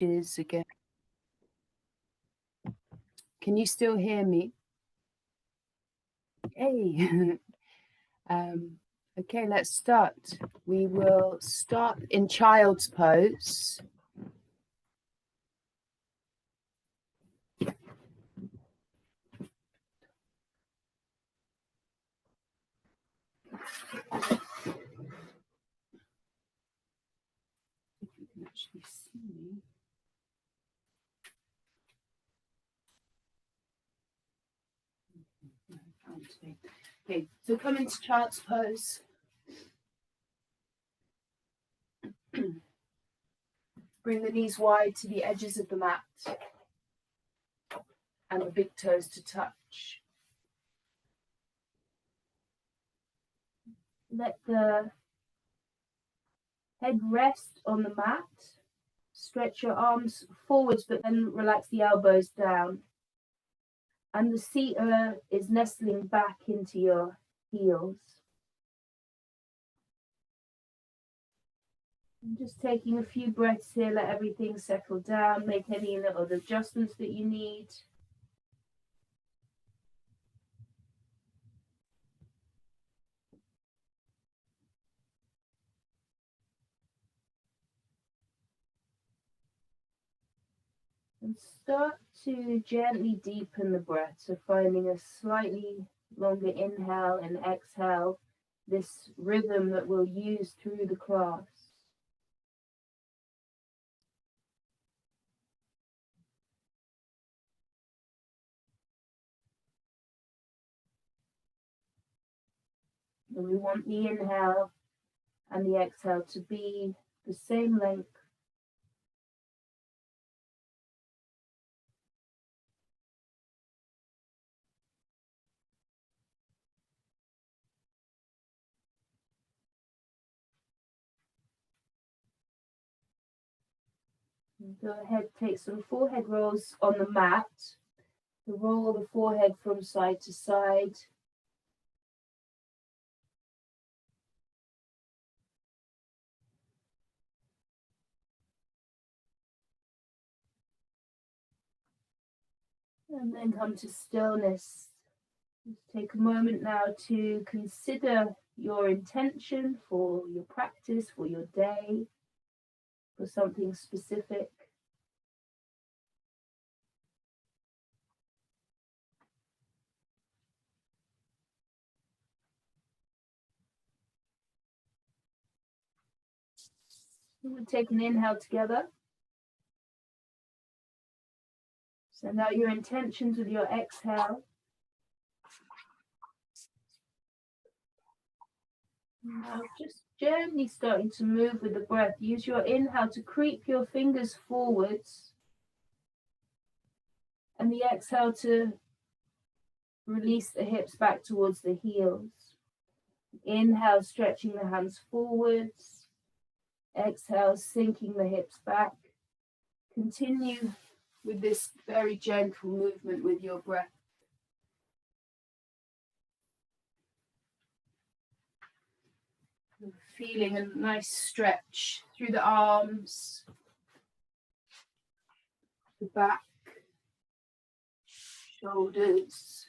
glitches again. Can you still hear me? Hey. Okay, let's start. We will start in child's pose. If you can actually see me. Okay, so come into child's pose. Bring the knees wide to the edges of the mat and the big toes to touch. Let the head rest on the mat. Stretch your arms forwards, but then relax the elbows down. And the seat is nestling back into your heels. And just taking a few breaths here, let everything settle down. Make any little adjustments that you need. And start to gently deepen the breath. So finding a slightly longer inhale and exhale, this rhythm that we'll use through the class. And we want the inhale and the exhale to be the same length. Go ahead, take some forehead rolls on the mat. So roll the forehead from side to side. And then come to stillness. Just take a moment now to consider your intention for your practice, for your day, for something specific. We'll take an inhale together. Send out your intentions with your exhale. Now just gently starting to move with the breath. Use your inhale to creep your fingers forwards. And the exhale to release the hips back towards the heels. Inhale, stretching the hands forwards. Exhale, sinking the hips back. Continue with this very gentle movement with your breath. Feeling a nice stretch through the arms, the back, shoulders.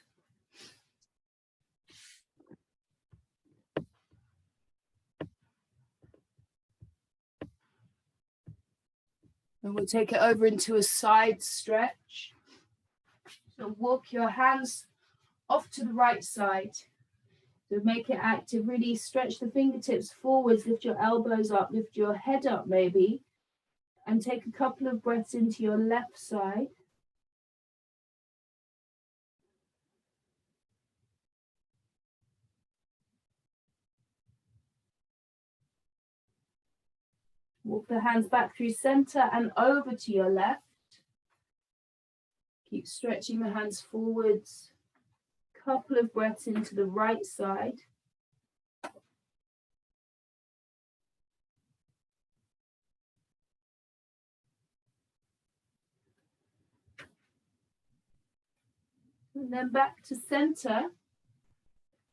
And we'll take it over into a side stretch. So walk your hands off to the right side. So make it active, really stretch the fingertips forwards, lift your elbows up, lift your head up maybe, and take a couple of breaths into your left side. Walk the hands back through center and over to your left. Keep stretching the hands forwards. Couple of breaths into the right side. And then back to center.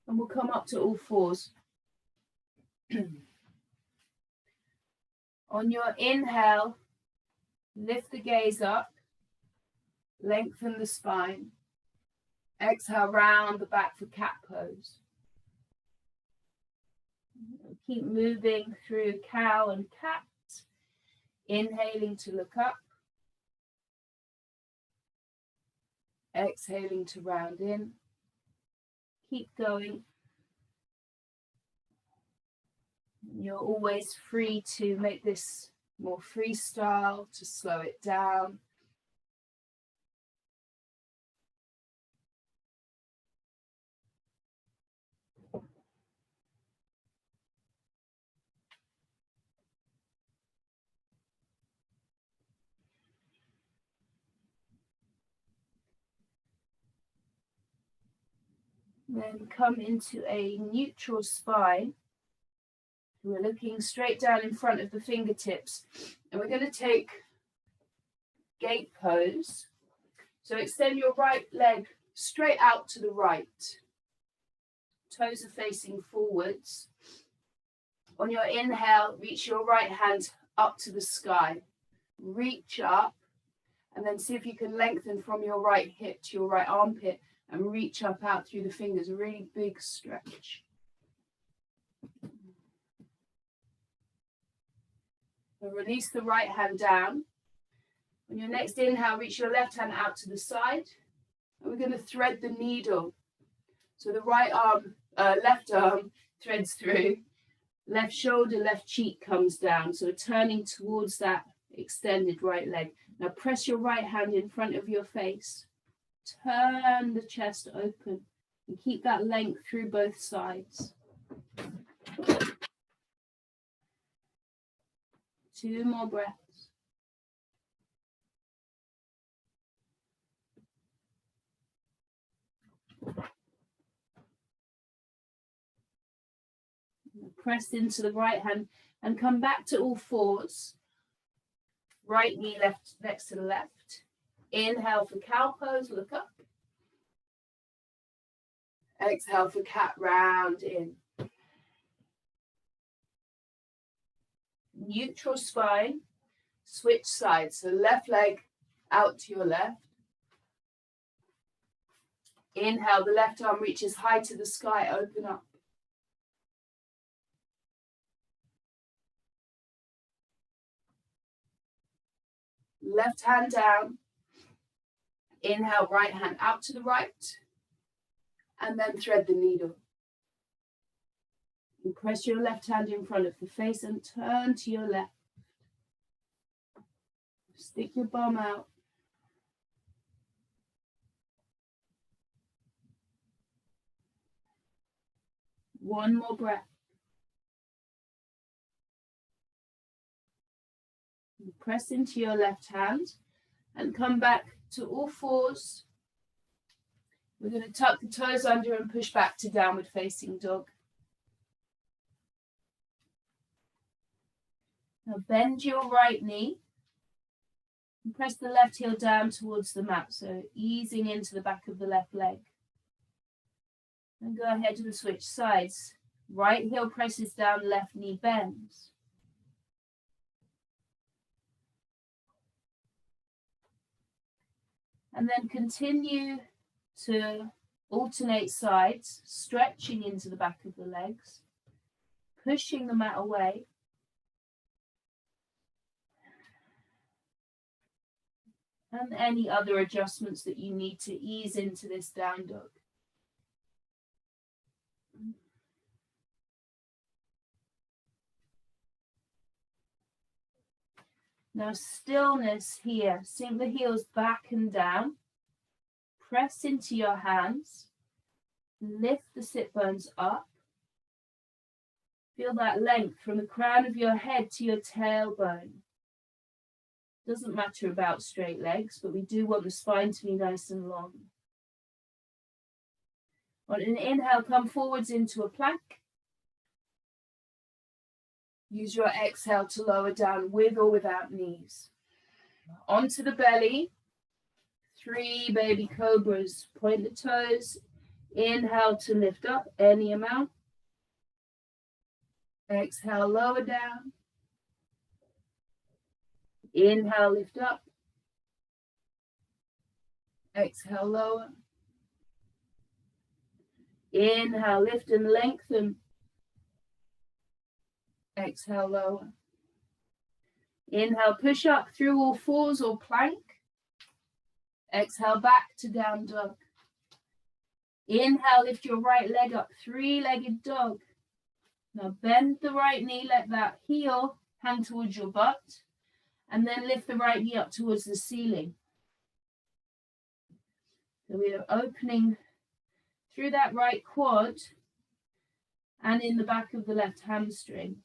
And we'll come up to all fours. On your inhale, Lift the gaze up. Lengthen the spine. Exhale, round the back for cat pose. Keep moving through cow and cat. Inhaling to look up. Exhaling to round in. Keep going. You're always free to make this more freestyle, to slow it down. Then come into a neutral spine. We're looking straight down in front of the fingertips. And we're going to take gate pose. So extend your right leg straight out to the right. Toes are facing forwards. On your inhale, reach your right hand up to the sky. Reach up and then see if you can lengthen from your right hip to your right armpit and reach up out through the fingers. A really big stretch. And release the right hand down. On your next inhale, reach your left hand out to the side. And we're going to thread the needle. So the left arm threads through. Left shoulder, left cheek comes down. So turning towards that extended right leg. Now press your right hand in front of your face. Turn the chest open and keep that length through both sides. 2 more breaths. Press into the right hand and come back to all fours. Right knee left next to the left. Inhale for cow pose, look up. Exhale for cat, round in. Neutral spine, switch sides. So left leg out to your left. Inhale, the left arm reaches high to the sky, open up. Left hand down. Inhale, right hand out to the right. And then thread the needle. And press your left hand in front of the face and turn to your left. Stick your bum out. One more breath. And press into your left hand and come back to all fours. We're going to tuck the toes under and push back to downward facing dog. Now bend your right knee and press the left heel down towards the mat, so easing into the back of the left leg. And go ahead and switch sides. Right heel presses down, left knee bends. And then continue to alternate sides, stretching into the back of the legs, pushing the mat away. And any other adjustments that you need to ease into this down dog. Now stillness here. Sink the heels back and down. Press into your hands. Lift the sit bones up. Feel that length from the crown of your head to your tailbone. Doesn't matter about straight legs, but we do want the spine to be nice and long. On an inhale, come forwards into a plank. Use your exhale to lower down with or without knees. Onto the belly. 3 baby cobras. Point the toes. Inhale to lift up any amount. Exhale, lower down. Inhale, lift up. Exhale, lower. Inhale, lift and lengthen. Exhale, lower. Inhale, push up through all fours or plank. Exhale, back to down dog. Inhale, lift your right leg up, three-legged dog. Now bend the right knee, let that heel hang towards your butt, and then lift the right knee up towards the ceiling. So we are opening through that right quad and in the back of the left hamstring.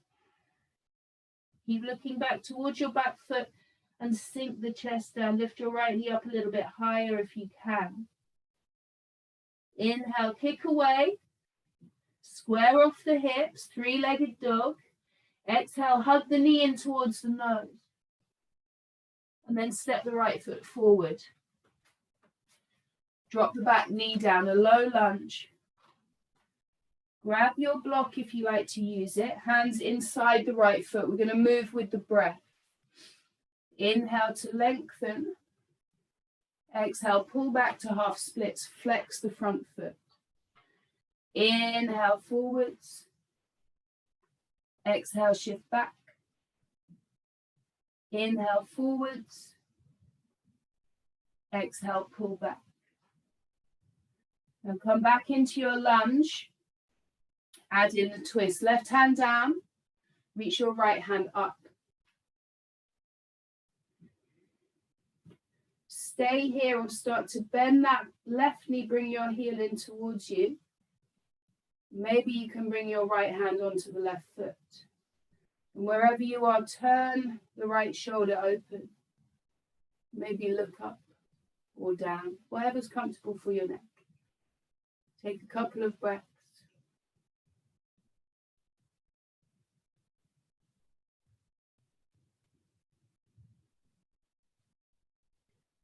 Keep looking back towards your back foot and sink the chest down. Lift your right knee up a little bit higher if you can. Inhale, kick away. Square off the hips, three-legged dog. Exhale, hug the knee in towards the nose. And then step the right foot forward. Drop the back knee down, a low lunge. Grab your block if you like to use it. Hands inside the right foot. We're going to move with the breath. Inhale to lengthen. Exhale, pull back to half splits. Flex the front foot. Inhale forwards. Exhale, shift back. Inhale forwards. Exhale, pull back. Now come back into your lunge. Add in the twist. Left hand down. Reach your right hand up. Stay here or start to bend that left knee. Bring your heel in towards you. Maybe you can bring your right hand onto the left foot. And wherever you are, turn the right shoulder open. Maybe look up or down, whatever's comfortable for your neck. Take a couple of breaths.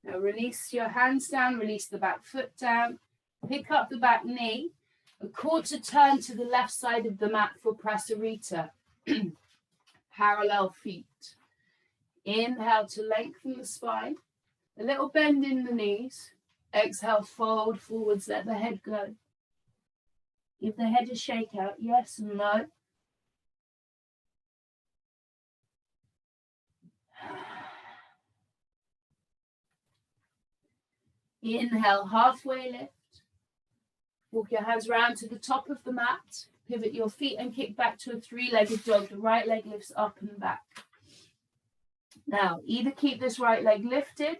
Now release your hands down, release the back foot down. Pick up the back knee. A quarter turn to the left side of the mat for Prasarita. Parallel feet. Inhale to lengthen the spine. A little bend in the knees. Exhale, fold forwards, let the head go. Give the head a shake out, yes and no. Inhale, halfway lift. Walk your hands round to the top of the mat. Pivot your feet and kick back to a three-legged dog. The right leg lifts up and back. Now, either keep this right leg lifted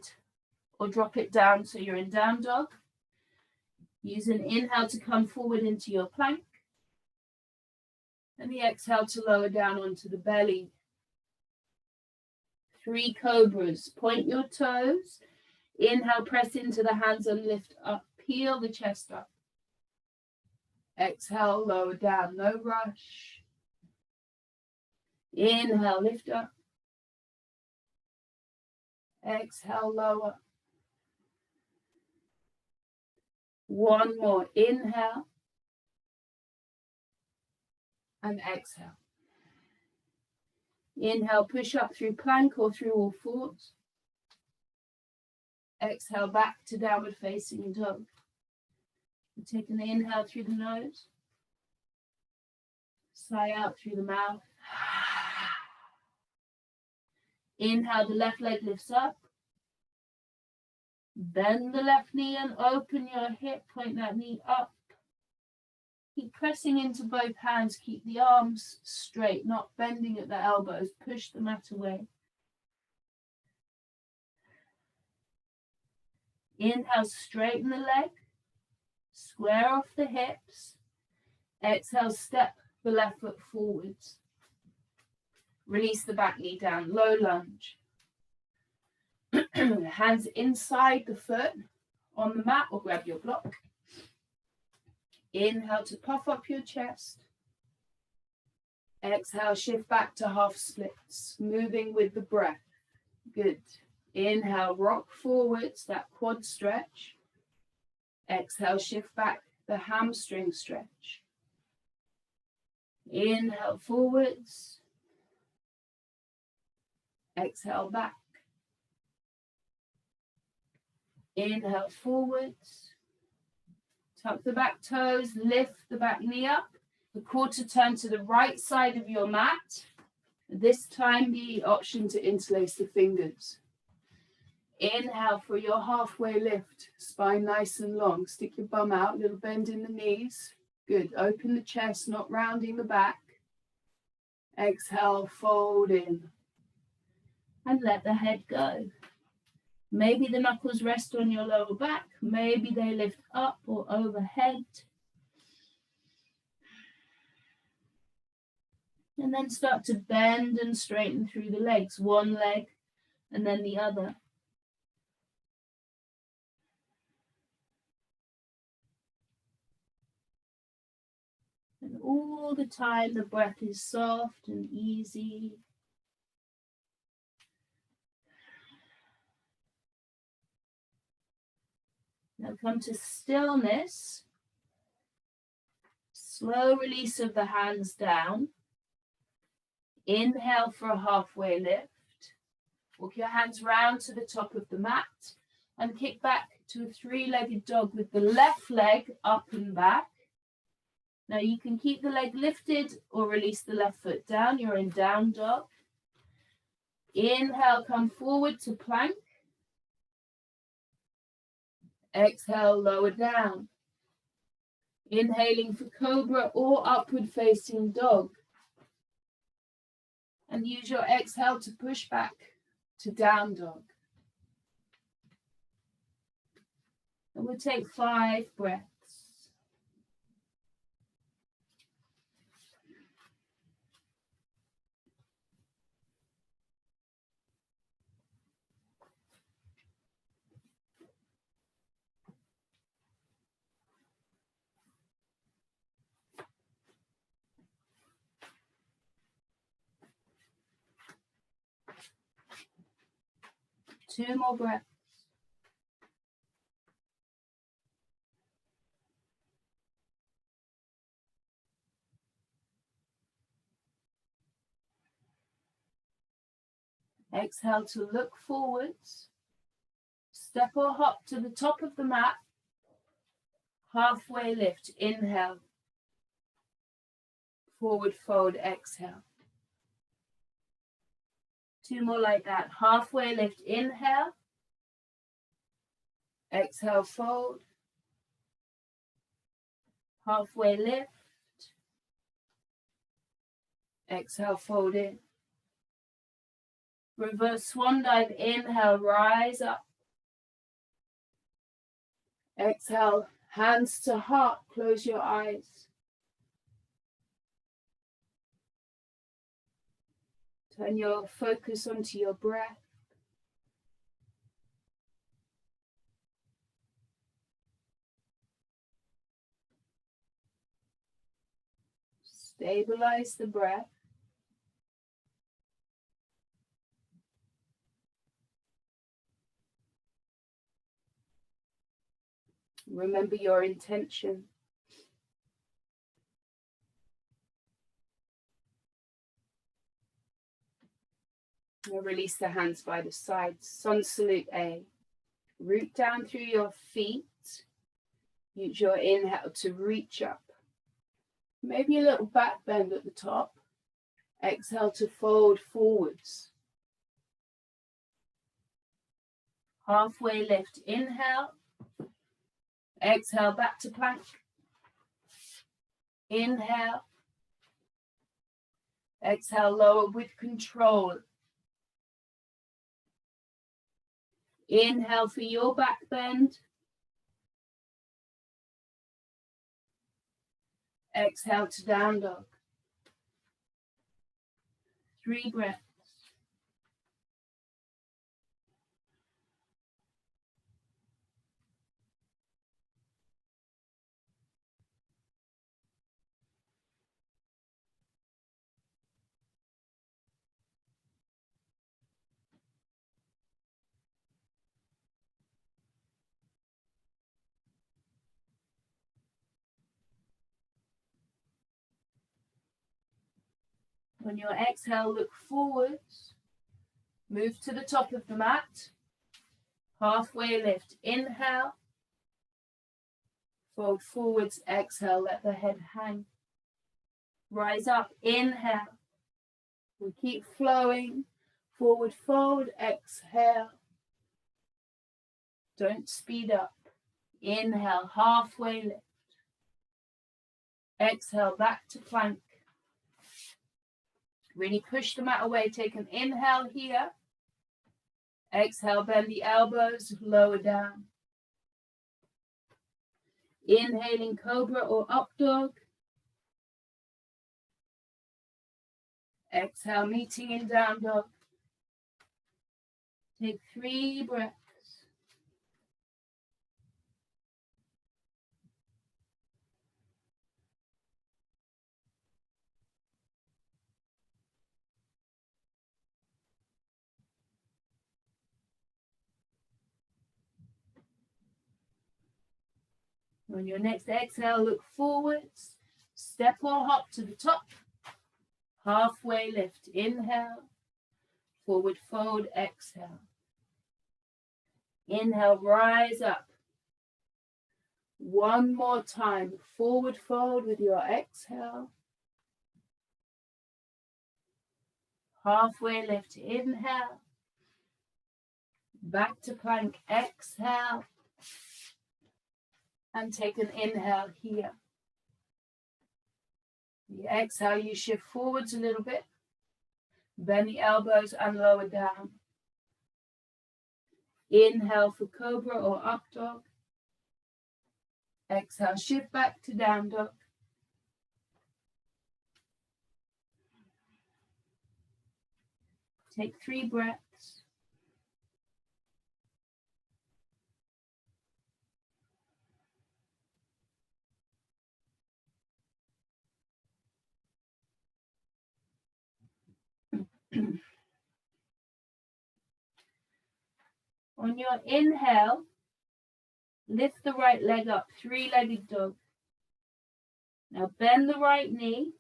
or drop it down so you're in down dog. Use an inhale to come forward into your plank. And the exhale to lower down onto the belly. 3 cobras. Point your toes. Inhale, press into the hands and lift up. Peel the chest up. Exhale, lower down. No rush. Inhale, lift up. Exhale, lower. One more. Inhale. And exhale. Inhale, push up through plank or through all fours. Exhale, back to downward facing dog. Take an inhale through the nose. Sigh out through the mouth. Inhale, the left leg lifts up. Bend the left knee and open your hip. Point that knee up. Keep pressing into both hands. Keep the arms straight, not bending at the elbows. Push the mat away. Inhale, straighten the leg. Square off the hips. Exhale, step the left foot forwards. Release the back knee down. Low lunge. Hands inside the foot on the mat or grab your block. Inhale to puff up your chest. Exhale, shift back to half splits, moving with the breath. Good. Inhale, rock forwards, that quad stretch. Exhale, shift back, the hamstring stretch. Inhale, forwards. Exhale, back. Inhale forwards. Tuck the back toes, lift the back knee up. The quarter turn to the right side of your mat. This time the option to interlace the fingers. Inhale for your halfway lift. Spine nice and long. Stick your bum out, little bend in the knees. Good. Open the chest, not rounding the back. Exhale, fold in. And let the head go. Maybe the knuckles rest on your lower back. Maybe they lift up or overhead. And then start to bend and straighten through the legs. One leg and then the other. And all the time the breath is soft and easy. Now come to stillness. Slow release of the hands down. Inhale for a halfway lift. Walk your hands round to the top of the mat and kick back to a three-legged dog with the left leg up and back. Now you can keep the leg lifted or release the left foot down. You're in down dog. Inhale, come forward to plank. Exhale, lower down. Inhaling for cobra or upward facing dog. And use your exhale to push back to down dog. And we'll take 5 breaths. Two more breaths. Exhale to look forwards. Step or hop to the top of the mat. Halfway lift. Inhale. Forward fold. Exhale. 2 more like that. Halfway lift. Inhale. Exhale, fold. Halfway lift. Exhale, fold in. Reverse swan dive. Inhale, rise up. Exhale, hands to heart. Close your eyes. Turn your focus onto your breath. Stabilize the breath. Remember your intention. Now release the hands by the sides. Sun salute A. Root down through your feet. Use your inhale to reach up. Maybe a little back bend at the top. Exhale to fold forwards. Halfway lift. Inhale. Exhale back to plank. Inhale. Exhale, lower with control. Inhale for your back bend. Exhale to down dog. 3 breaths. On your exhale, look forwards. Move to the top of the mat. Halfway lift. Inhale. Fold forwards. Exhale. Let the head hang. Rise up. Inhale. We keep flowing. Forward fold. Exhale. Don't speed up. Inhale. Halfway lift. Exhale. Back to plank. Really push the mat away. Take an inhale here. Exhale, bend the elbows, lower down. Inhaling cobra or up dog. Exhale, meeting in down dog. Take 3 breaths. On your next exhale, look forwards. Step or hop to the top. Halfway lift. Inhale. Forward fold. Exhale. Inhale, rise up. One more time. Forward fold with your exhale. Halfway lift. Inhale. Back to plank. Exhale. And take an inhale here. The exhale, you shift forwards a little bit. Bend the elbows and lower down. Inhale for cobra or up dog. Exhale, shift back to down dog. Take 3 breaths. On your inhale, lift the right leg up, 3-legged dog. Now bend the right knee,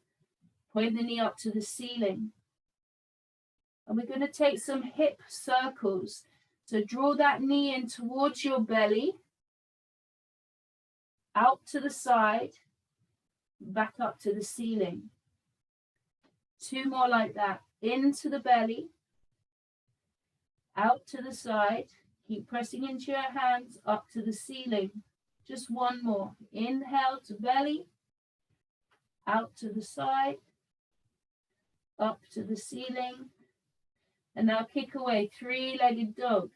point the knee up to the ceiling. And we're going to take some hip circles. So draw that knee in towards your belly, out to the side, back up to the ceiling. 2 more like that. Into the belly, out to the side. Keep pressing into your hands, up to the ceiling. Just 1 more. Inhale to belly, out to the side, up to the ceiling. And now kick away, 3-legged dog.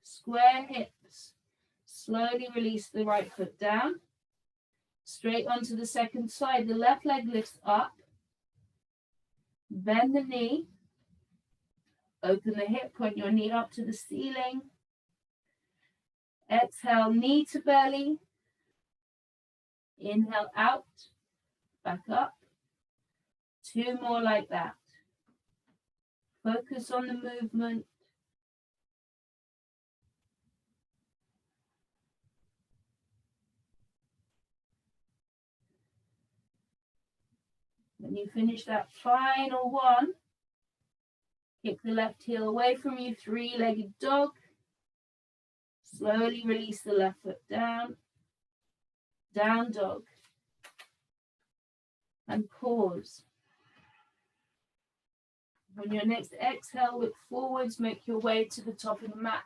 Square hips. Slowly release the right foot down. Straight onto the second side. The left leg lifts up. Bend the knee. Open the hip, point your knee up to the ceiling. Exhale, knee to belly. Inhale out, back up. 2 more like that. Focus on the movement. When you finish that final one, kick the left heel away from you, 3-legged dog. Slowly release the left foot down. Down dog. And pause. On your next exhale, look forwards, make your way to the top of the mat.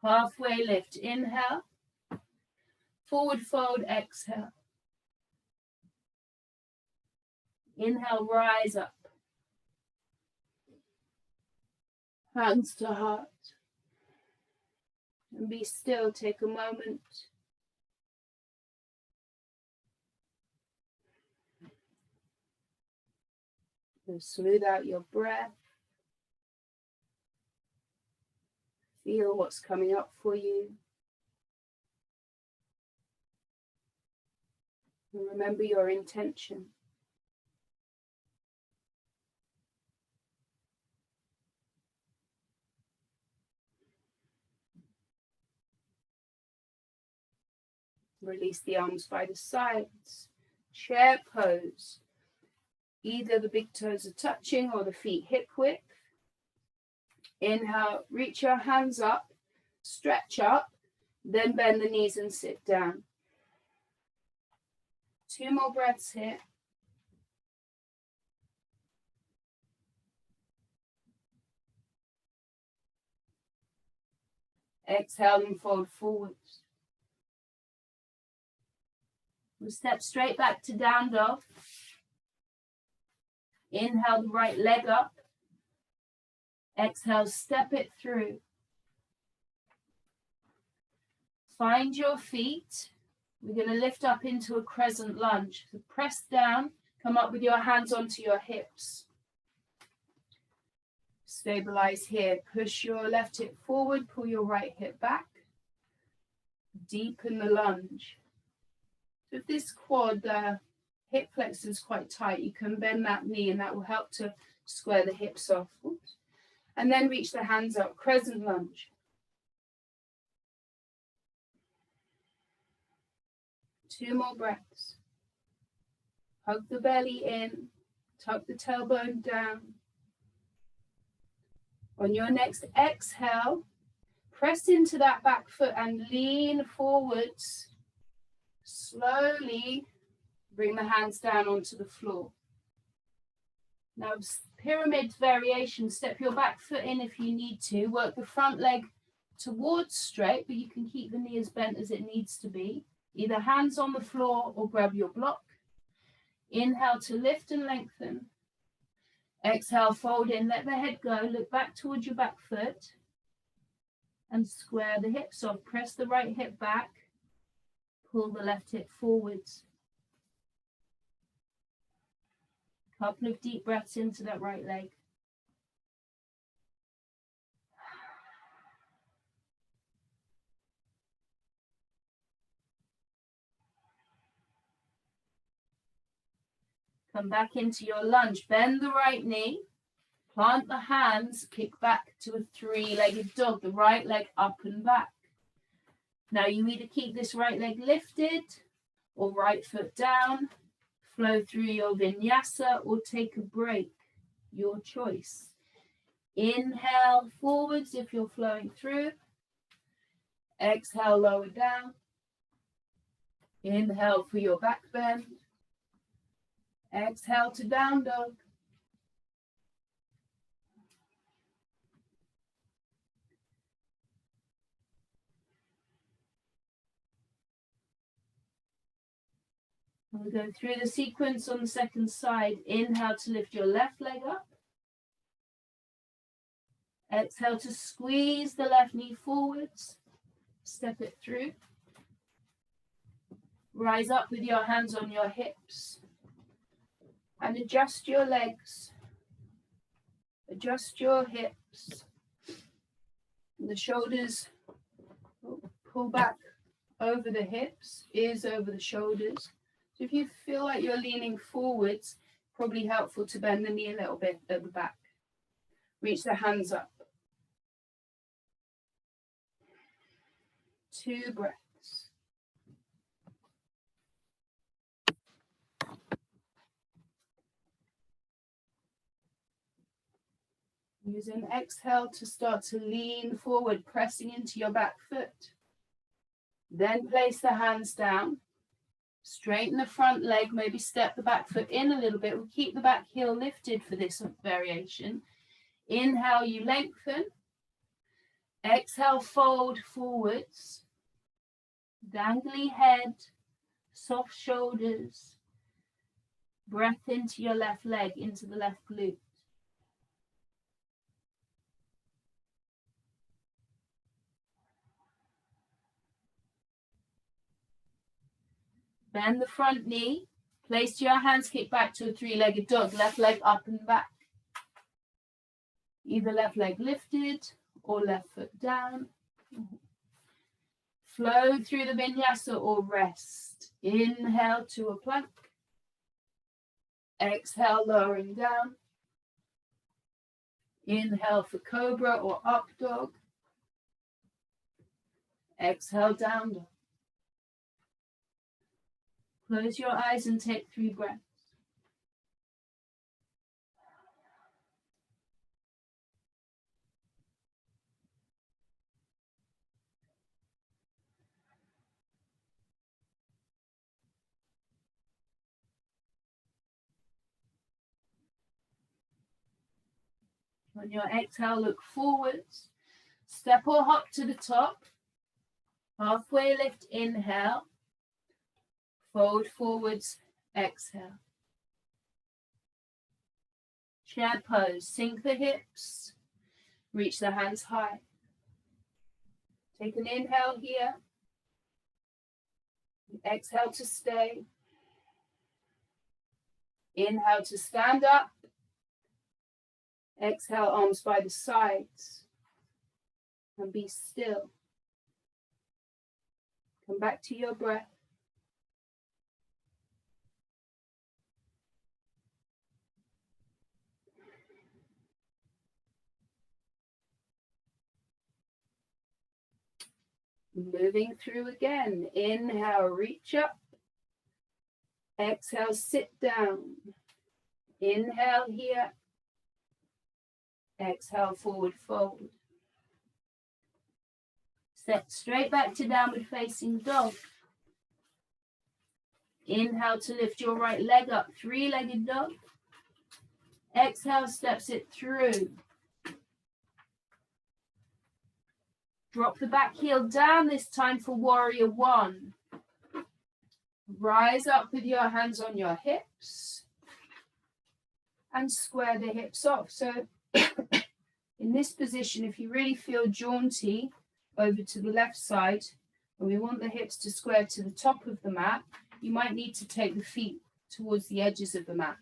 Halfway lift, inhale. Forward fold, exhale. Inhale, rise up. Hands to heart. And be still, take a moment. And smooth out your breath. Feel what's coming up for you. And remember your intention. Release the arms by the sides. Chair pose. Either the big toes are touching or the feet hip width. Inhale, reach your hands up, stretch up, then bend the knees and sit down. 2 more breaths here. Exhale and fold forwards. We'll step straight back to down dog. Inhale the right leg up. Exhale, step it through. Find your feet. We're going to lift up into a crescent lunge. So press down, come up with your hands onto your hips. Stabilize here. Push your left hip forward, pull your right hip back. Deepen the lunge. So if this quad hip flexor is quite tight, you can bend that knee and that will help to square the hips off. Oops. And then reach the hands up, crescent lunge. 2 more breaths. Hug the belly in, tuck the tailbone down. On your next exhale, press into that back foot and lean forwards. Slowly bring the hands down onto the floor. Now, pyramid variation, step your back foot in if you need to. Work the front leg towards straight, but you can keep the knee as bent as it needs to be. Either hands on the floor or grab your block. Inhale to lift and lengthen. Exhale, fold in, let the head go. Look back towards your back foot and square the hips off. Press the right hip back. Pull the left hip forwards. Couple of deep breaths into that right leg. Come back into your lunge. Bend the right knee. Plant the hands. Kick back to a 3-legged dog. The right leg up and back. Now you either keep this right leg lifted or right foot down. Flow through your vinyasa or take a break. Your choice. Inhale forwards if you're flowing through. Exhale, lower down. Inhale for your back bend. Exhale to down dog. We'll go through the sequence on the second side. Inhale to lift your left leg up. Exhale to squeeze the left knee forwards. Step it through. Rise up with your hands on your hips. And adjust your legs. Adjust your hips. The shoulders pull back over the hips, ears over the shoulders. So if you feel like you're leaning forwards, probably helpful to bend the knee a little bit at the back. Reach the hands up. 2 breaths. Use an exhale to start to lean forward, pressing into your back foot. Then place the hands down. Straighten the front leg, maybe step the back foot in a little bit. We'll keep the back heel lifted for this variation. Inhale, you lengthen. Exhale, fold forwards. Dangly head, soft shoulders. Breath into your left leg, into the left glute. Bend the front knee. Place your hands, kick back to a 3-legged dog. Left leg up and back. Either left leg lifted or left foot down. Flow through the vinyasa or rest. Inhale to a plank. Exhale, lowering down. Inhale for cobra or up dog. Exhale, down dog. Close your eyes and take 3 breaths. On your exhale, look forwards. Step or hop to the top. Halfway lift, inhale. Fold forwards, exhale. Chair pose. Sink the hips. Reach the hands high. Take an inhale here. Exhale to stay. Inhale to stand up. Exhale, arms by the sides. And be still. Come back to your breath. Moving through again. Inhale, reach up. Exhale, sit down. Inhale here. Exhale, forward fold. Step straight back to downward facing dog. Inhale to lift your right leg up, three-legged dog. Exhale, steps it through. Drop the back heel down, this time for warrior one. Rise up with your hands on your hips and square the hips off. So in this position, if you really feel jaunty over to the left side, and we want the hips to square to the top of the mat, you might need to take the feet towards the edges of the mat.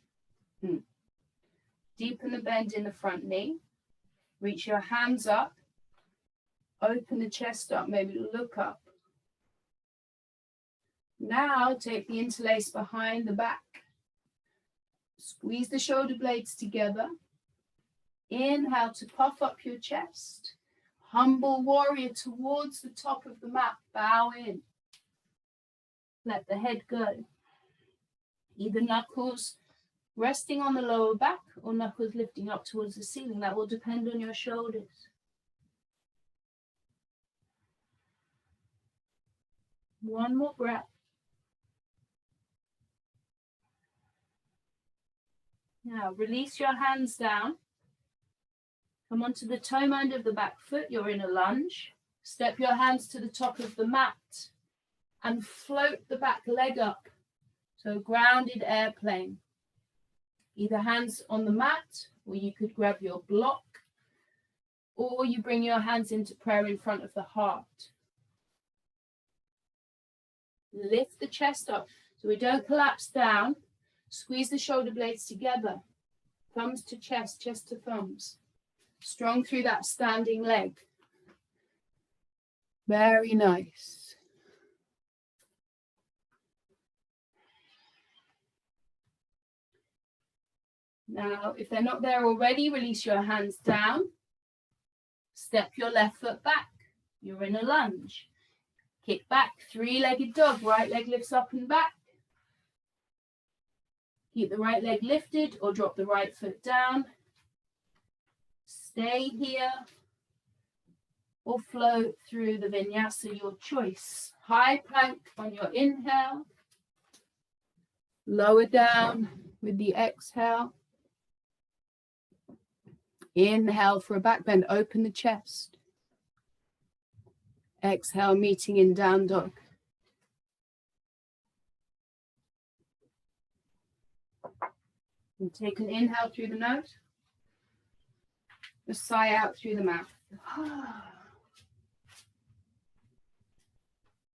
Deepen the bend in the front knee. Reach your hands up. Open the chest up, maybe look up. Now take the interlace behind the back. Squeeze the shoulder blades together. Inhale to puff up your chest. Humble warrior towards the top of the mat. Bow in. Let the head go. Either knuckles resting on the lower back or knuckles lifting up towards the ceiling. That will depend on your shoulders. One more breath. Now release your hands down. Come onto the toe mound of the back foot. You're in a lunge. Step your hands to the top of the mat and float the back leg up. So grounded airplane. Either hands on the mat, or you could grab your block, or you bring your hands into prayer in front of the heart. Lift the chest up so we don't collapse down. Squeeze the shoulder blades together. Thumbs to chest, chest to thumbs. Strong through that standing leg. Very nice. Now, if they're not there already, release your hands down. Step your left foot back. You're in a lunge. Kick back, three-legged dog. Right leg lifts up and back. Keep the right leg lifted or drop the right foot down. Stay here or float through the vinyasa, your choice. High plank on your inhale. Lower down with the exhale. Inhale for a back bend, open the chest. Exhale, meeting in down dog. And take an inhale through the nose. A sigh out through the mouth.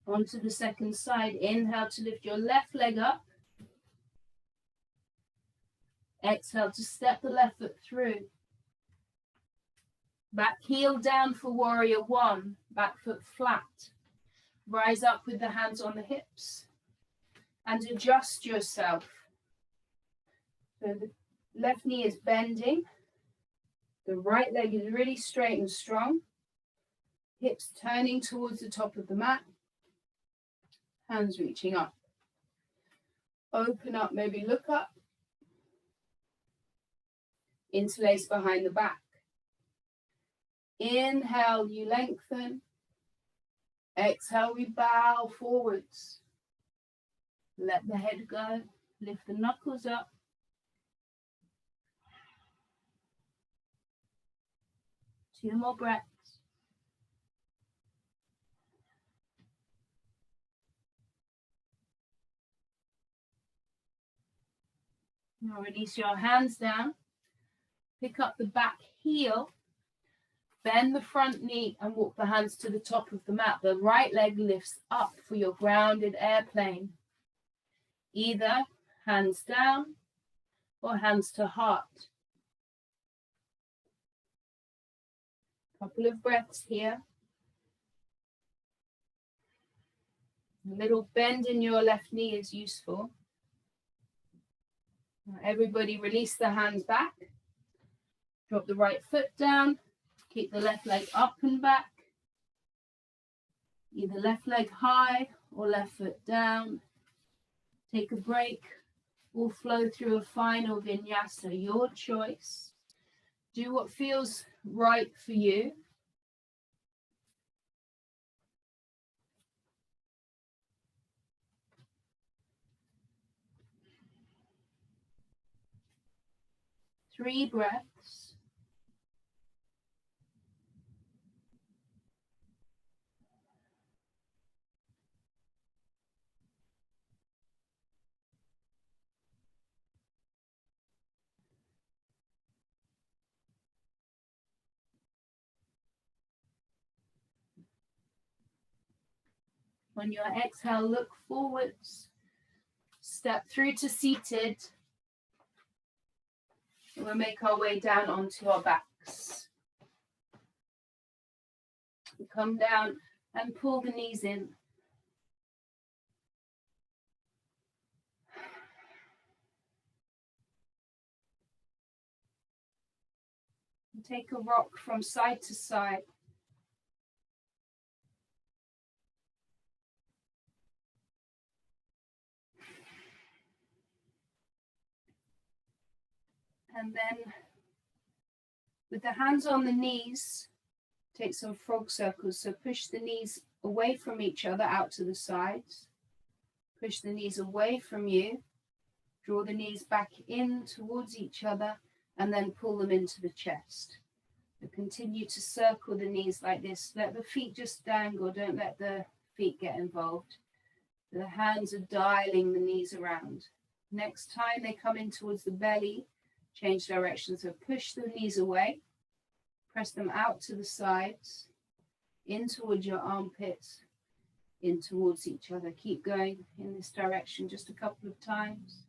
Onto the second side. Inhale to lift your left leg up. Exhale to step the left foot through. Back heel down for warrior one. Back foot flat. Rise up with the hands on the hips. And adjust yourself. So the left knee is bending. The right leg is really straight and strong. Hips turning towards the top of the mat. Hands reaching up. Open up, maybe look up. Interlace behind the back. Inhale, you lengthen. Exhale, we bow forwards. Let the head go. Lift the knuckles up. 2 more breaths. Now release your hands down. Pick up the back heel. Bend the front knee and walk the hands to the top of the mat. The right leg lifts up for your grounded airplane. Either hands down or hands to heart. Couple of breaths here. A little bend in your left knee is useful. Now everybody release the hands back. Drop the right foot down. Keep the left leg up and back. Either left leg high or left foot down. Take a break or flow through a final vinyasa, your choice. Do what feels right for you. Three breaths. On your exhale, look forwards. Step through to seated. And we'll make our way down onto our backs. We come down and pull the knees in. And take a rock from side to side. And then with the hands on the knees, take some frog circles. So push the knees away from each other out to the sides. Push the knees away from you. Draw the knees back in towards each other and then pull them into the chest. So continue to circle the knees like this. Let the feet just dangle. Don't let the feet get involved. The hands are dialing the knees around. Next time they come in towards the belly, change direction. So push the knees away. Press them out to the sides, in towards your armpits, in towards each other. Keep going in this direction just a couple of times.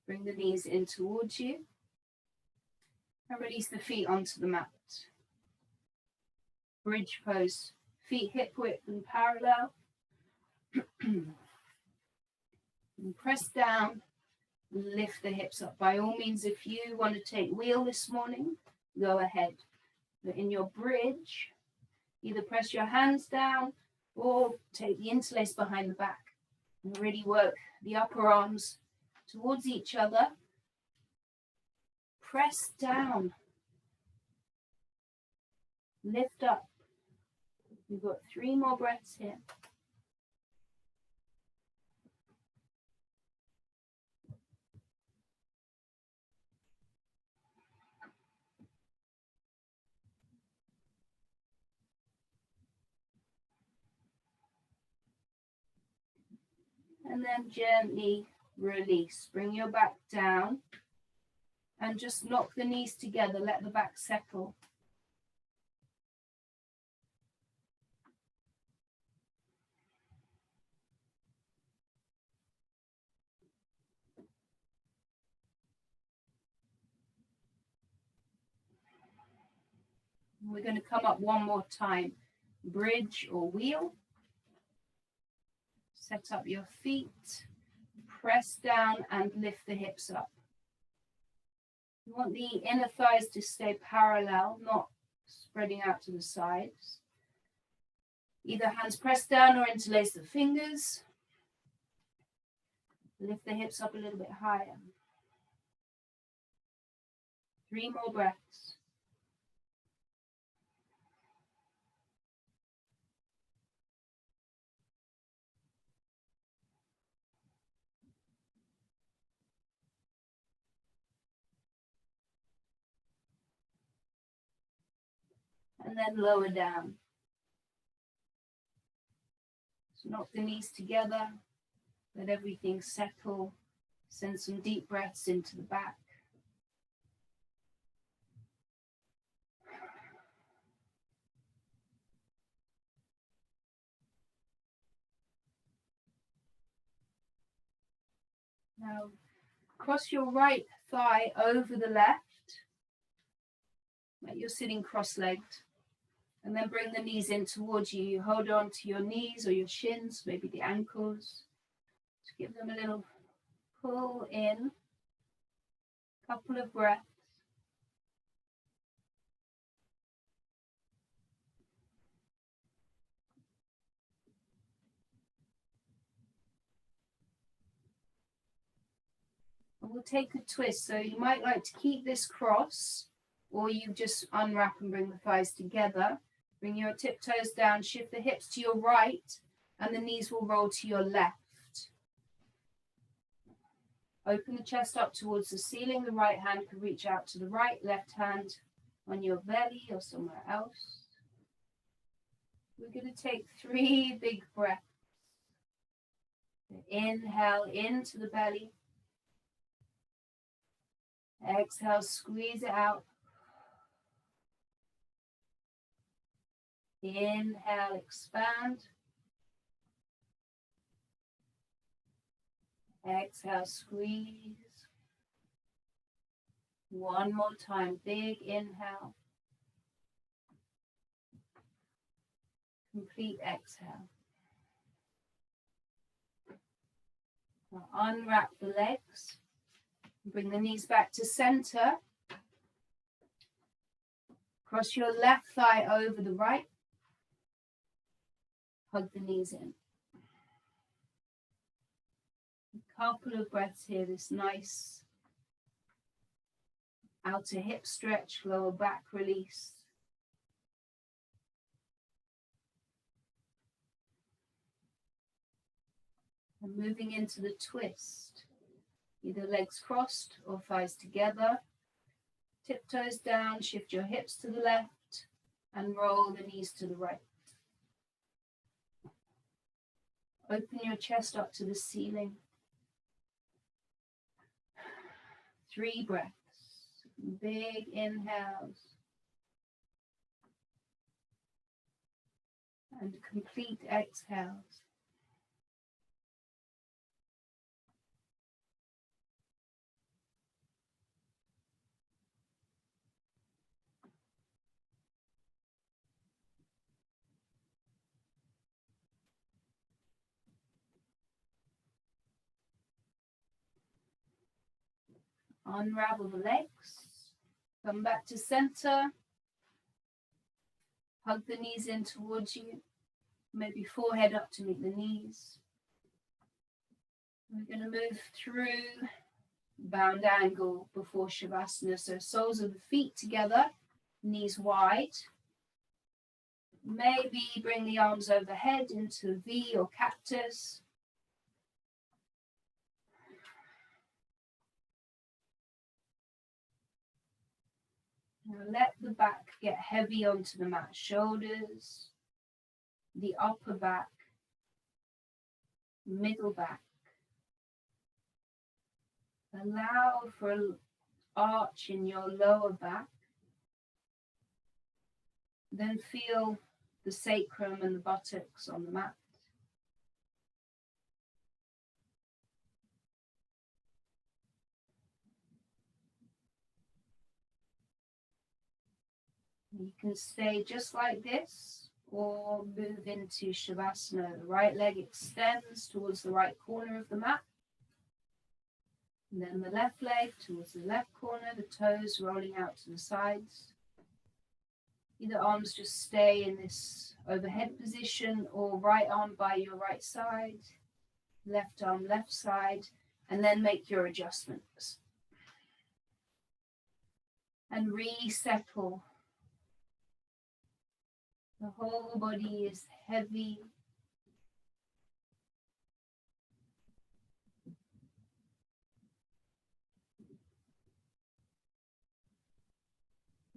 Bring the knees in towards you and release the feet onto the mat. Bridge pose, feet hip width and parallel. And press down, lift the hips up. By all means, if you want to take wheel this morning, go ahead. But in your bridge, either press your hands down or take the interlace behind the back and really work the upper arms towards each other. Press down. Lift up. We've got 3 more breaths here. And then gently release. Bring your back down and just lock the knees together. Let the back settle. We're going to come up one more time. Bridge or wheel. Set up your feet. Press down and lift the hips up. You want the inner thighs to stay parallel, not spreading out to the sides. Either hands press down or interlace the fingers. Lift the hips up a little bit higher. 3 more breaths. and then lower down. So knock the knees together, let everything settle. Send some deep breaths into the back. Now, cross your right thigh over the left, like you're sitting cross-legged, and then bring the knees in towards you. You hold on to your knees or your shins, maybe the ankles. Just give them a little pull in, couple of breaths. And we'll take a twist. So you might like to keep this cross, or you just unwrap and bring the thighs together. Bring your tiptoes down, shift the hips to your right, and the knees will roll to your left. Open the chest up towards the ceiling. The right hand can reach out to the right, left hand on your belly or somewhere else. We're going to take 3 big breaths. Inhale into the belly. Exhale, squeeze it out. Inhale, expand. Exhale, squeeze. One more time, big inhale. Complete exhale. Now unwrap the legs. Bring the knees back to center. Cross your left thigh over the right. Hug the knees in. A couple of breaths here, this nice outer hip stretch, lower back release. And moving into the twist. Either legs crossed or thighs together. Tiptoes down, shift your hips to the left and roll the knees to the right. Open your chest up to the ceiling. 3 breaths. Big inhales. And complete exhales. Unravel the legs. Come back to center. Hug the knees in towards you. Maybe forehead up to meet the knees. We're going to move through bound angle before Shavasana. So soles of the feet together, knees wide. Maybe bring the arms overhead into V or cactus. Now let the back get heavy onto the mat. Shoulders, the upper back, middle back. Allow for an arch in your lower back. Then feel the sacrum and the buttocks on the mat. You can stay just like this or move into Shavasana. The right leg extends towards the right corner of the mat. And then the left leg towards the left corner, the toes rolling out to the sides. Either arms just stay in this overhead position or right arm by your right side, left arm left side, and then make your adjustments. And resettle. The whole body is heavy.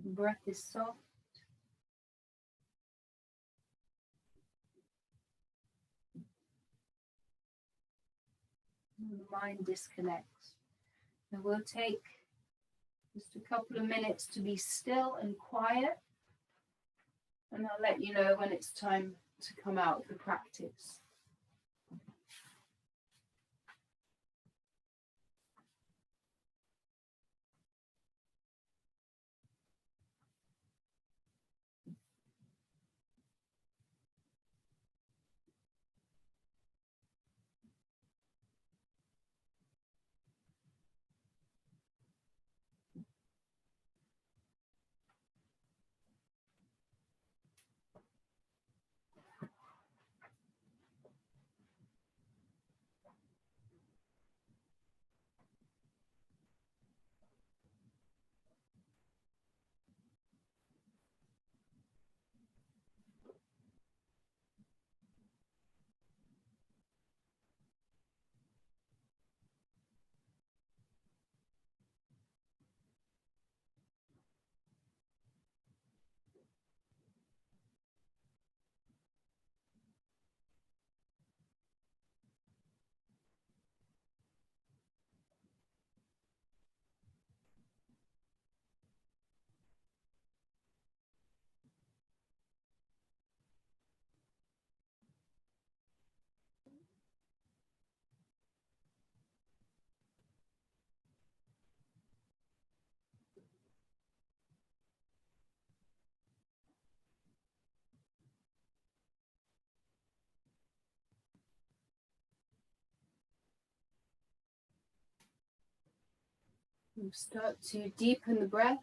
Breath is soft. when the mind disconnects. And we'll take just a couple of minutes to be still and quiet, and I'll let you know when it's time to come out of the practice. We'll start to deepen the breath.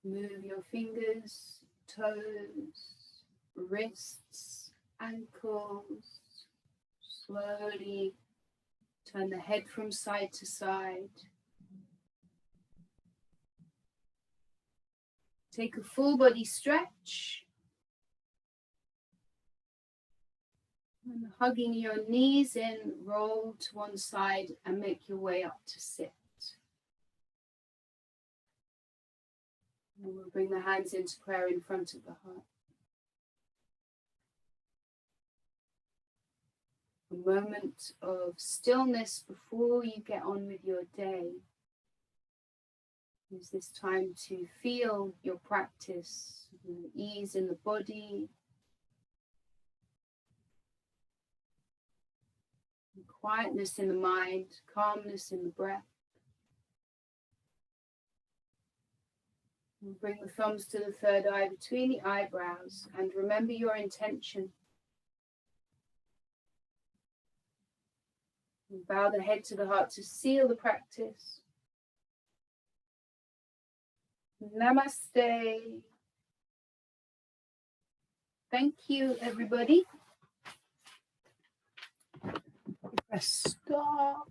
Move your fingers, toes, wrists, ankles. Slowly turn the head from side to side. Take a full body stretch. And hugging your knees in, roll to one side and make your way up to sit. And we'll bring the hands into prayer in front of the heart. A moment of stillness before you get on with your day. Use this time to feel your practice, ease in the body, quietness in the mind, calmness in the breath. And bring the thumbs to the third eye between the eyebrows and remember your intention. And bow the head to the heart to seal the practice. Namaste. Thank you, everybody. Press stop.